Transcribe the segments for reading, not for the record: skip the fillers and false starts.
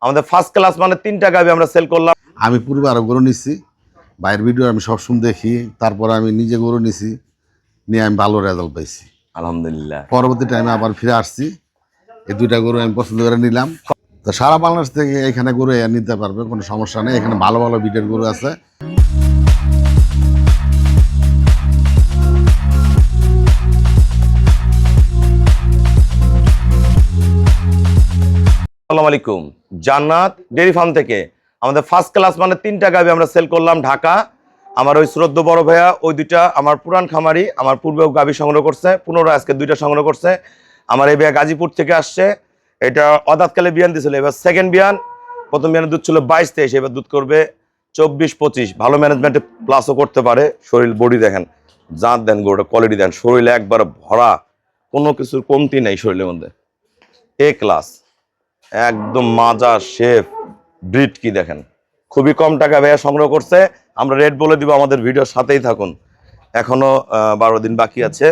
আমাদের first class মানে 3টা গাভী আমরা সেল করলাম। আমি পূর্বে আরো গরু নিছি, বাইরের ভিডিও আমি সবসময় দেখি, তারপরে আমি নিজে গরু নিছি, নিয়ে আমি ভালো রেজাল্ট পাইছি আলহামদুলিল্লাহ। পরবর্তী টাইমে আবার ফিরে আসছি, এই 2টা গরু আমি পছন্দ করে নিলাম। তো সারা বাংলাদেশ থেকে এখানে গরু নিতে পারবে, কোনো সমস্যা নেই। এখানে ভালো ভালো বিটের গরু আছে। আসসালামু আলাইকুম। জান্নাত ডেইরি ফার্ম থেকে আমাদের ফার্স্ট ক্লাস মানে 3টা গাভী আমরা সেল করলাম ঢাকা। আমার ওই শ্রদ্ধ বড় ভাইয়া ওই 2টা আমার পুরান খামারি, আমার পূর্বেও গাভী সংগ্রহ করছে, পুনরায় আজকে 2টা সংগ্রহ করছে। আমার এই ভাইয়া গাজীপুর থেকে আসছে। এটা অদাতকালে বিয়ান দিয়েছিল, এবার সেকেন্ড বিয়ান। প্রথম বিয়ানের দুধ ছিল 22-23, এবার দুধ করবে 24-25। ভালো ম্যানেজমেন্টে প্লাসও করতে পারে। শরীর বডি দেখেন, জাত দেন, গরুটা কোয়ালিটি দেন, শরীরে একবার ভরা, কোনো কিছুর কমতি নেই শরীরের মধ্যে। এ ক্লাস একদম মাজা শেফ ব্রিড কি দেখেন, খুবই কম টাকা ভাইয়া সংগ্রহ করছে। আমরা রেট বলে দিব, আমাদের ভিডিওর সাথেই থাকুন। এখনো 12 দিন বাকি আছে।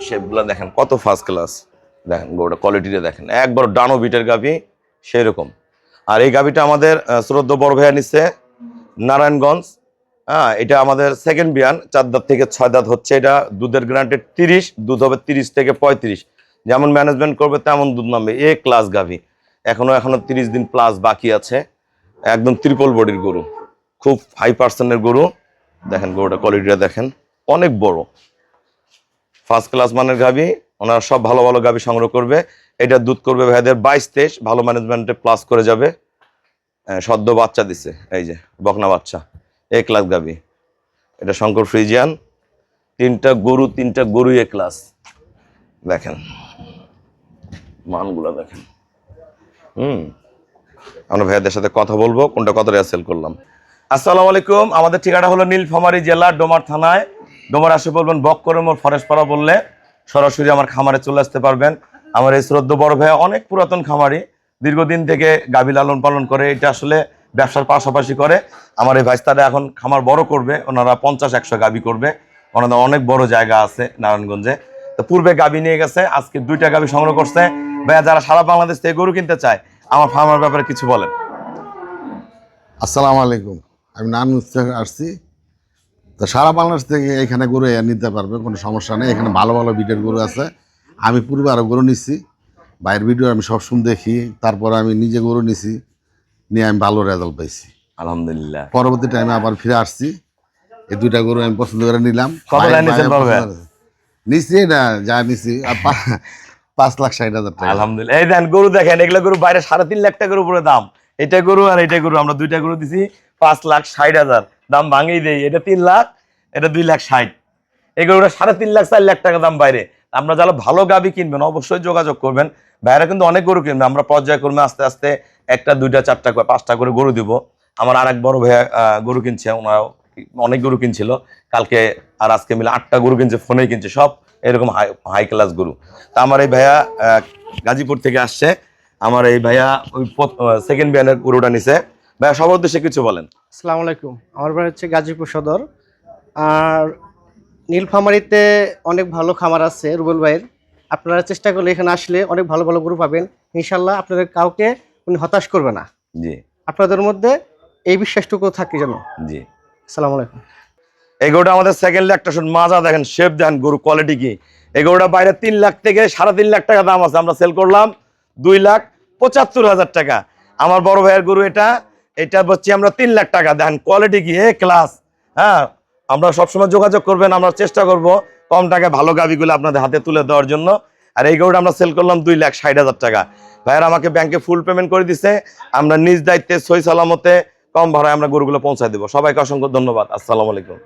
শেপগুলো দেখেন কত ফার্স্ট ক্লাস, দেখেন গরুটা কোয়ালিটিটা দেখেন, একবার ডানো বিটের গাভী সেই রকম। আর এই গাভীটা আমাদের শ্রদ্ধ বড় ভাইয়া নিচ্ছে নারায়ণগঞ্জ। এটা আমাদের সেকেন্ড বিয়ান, 4 দাঁত থেকে 6 দাঁত হচ্ছে। এটা দুধের গ্রান্টেড 30, দুধ হবে 30 থেকে 35। যেমন ম্যানেজমেন্ট করবে তেমন দুধ নামবে। এ ক্লাস গাভী, এখনো 30 দিন প্লাস বাকি আছে। একদম ট্রিপল বডির গরু, খুব হাই পার্সেন্টের গরু। দেখেন গরুটা কোয়ালিটিটা দেখেন, অনেক বড় ফার্স্ট ক্লাস মানের গাভী। ওনারা সব ভালো ভালো গাভী সংগ্রহ করবে। এটা দুধ করবে ভাইদের 22-23, ভালো ম্যানেজমেন্টে প্লাস করে যাবে। সদ্য বাচ্চা দিছে, এই যে বকনা বাচ্চা। এ ক্লাস গাভী, এটা শঙ্কর ফ্রিজিয়ান। 3টা গরু এ ক্লাস। দেখেন মানগুলা দেখেন। আমরা ভাইয়াদের সাথে কথা বলবো কোনটা কত টাকা সেল করলাম। আসসালামু আলাইকুম। আমাদের ঠিকানা হলো নীলফামারী জেলা ডোমার থানায়। ডোমার আসে বলবেন বক্করমোর ফরেস্টপাড়া বললে সরাসরি আমার খামারে চলে আসতে পারবেন। আমার এই শ্রদ্ধ বড় ভাইয়া অনেক পুরাতন খামারি, দীর্ঘদিন থেকে গাভী লালন পালন করে। এটা আসলে ব্যবসার পাশাপাশি করে। আমার এই ভাইস্তারা এখন খামার বড় করবে, ওনারা 50-100 গাভী করবে। ওনাদের অনেক বড় জায়গা আছে নারায়ণগঞ্জে। তো পূর্বে গাভী নিয়ে গেছে, আজকে 2টা গাভী সংগ্রহ করছে। ভাইয়া যারা সারা বাংলাদেশ থেকে গরু কিনতে চায় আমার ফার্মের ব্যাপারে কিছু বলেন। আসসালামু আলাইকুম, আমি নারায়ণগঞ্জ থেকে আসছি। তো সারা বাংলাদেশ থেকে এখানে গরু নিতে পারবে, কোনো সমস্যা নেই। এখানে ভালো ভালো বিটের গরু আছে। আমি পূর্বে আরো গরু নিছি, বাইরের ভিডিও আমি সবসময় দেখি, তারপরে আমি নিজে গরু নিছি, নিয়ে আমি ভালো রেজাল্ট পাইছি আলহামদুলিল্লাহ। পরবর্তী টাইমে আবার ফিরে আসছি, এই 2টা গরু আমি পছন্দ করে নিলাম। নিচ্ছি না যা নিচ্ছি 5,60,000 টাকা। আলহামদুলিল্লাহ। এই দেন গরু দেখেন, এগুলো গরু বাইরে 3.5 লাখ টাকার উপরে দাম। এটা গরু আর এটা গরু, আমরা 2টা গরু দিছি 5,60,000 দাম ভাঙিয়ে দেই। এটা 3 লাখ, এটা 2,60,000। এই গরুটা 3.5 লাখ 4 লাখ টাকা দাম বাইরে। আমরা যারা ভালো গাভী কিনবেন অবশ্যই যোগাযোগ করবেন। ভাইরা কিন্তু অনেক গরু কিনবে, আমরা পর্যায়ক্রমে আস্তে আস্তে 1টা 2টা 4টা 5টা করে গরু দিব। আমার আরেক বড় ভাইয়া গরু কিনছে, ওনারা অনেক গরু কিনছিল কালকে, আর আজকে মিলে 8টা গরু কিনছে, ফোনেই কিনছে, সব এরকম হাই ক্লাস গরু। তা আমার এই ভাইয়া গাজীপুর থেকে আসছে। আমার এই ভাইয়া ওই সেকেন্ড বিয়ানের গরুটা নিছে। ভাইয়া সবার উদ্দেশ্যে কিছু বলেন। আসসালামু আলাইকুম। আমার বাড়ি হচ্ছে গাজীপুর সদর। আর নীলফামারীতে অনেক ভালো খামার আছে রুবেল ভাইয়ের। আপনারা চেষ্টা করলে এখানে আসলে অনেক ভালো ভালো গরু পাবেন ইনশাল্লাহ। আপনাদের কাউকে উনি হতাশ করবে না। জি, আপনাদের মধ্যে এই বিশ্বাসটুকু থাকে যেন। জি, আসসালামু আলাইকুম। এই গরুটা আমাদের সেকেন্ড একটা শুন মাজা দেখেন, শেপ দেখেন, গরু কোয়ালিটি কি। এই গরুটা বাইরে 3 লাখ থেকে 3.5 লাখ টাকা দাম আছে, আমরা সেল করলাম 2,75,000 টাকা। আমার বড় ভাইয়ের গরু এটা হচ্ছে আমরা 3 লাখ টাকা। দেখেন কোয়ালিটি কি, এ ক্লাস। আমরা সবসময় যোগাযোগ করবেন, আমরা চেষ্টা করব কম টাকায় ভালো গাভীগুলো আপনাদের হাতে তুলে দেওয়ার জন্য। আর এই গরুটা আমরা সেল করলাম 2,60,000 টাকা। ভাইয়ের আমাকে ব্যাংকে ফুল পেমেন্ট করে দিছে, আমরা নিজ দায়িত্বে সই সালামতে কম ভাড়ায় আমরা গরুগুলো পৌঁছায় দেবো। সবাইকে অসংখ্য ধন্যবাদ। আসসালামু আলাইকুম।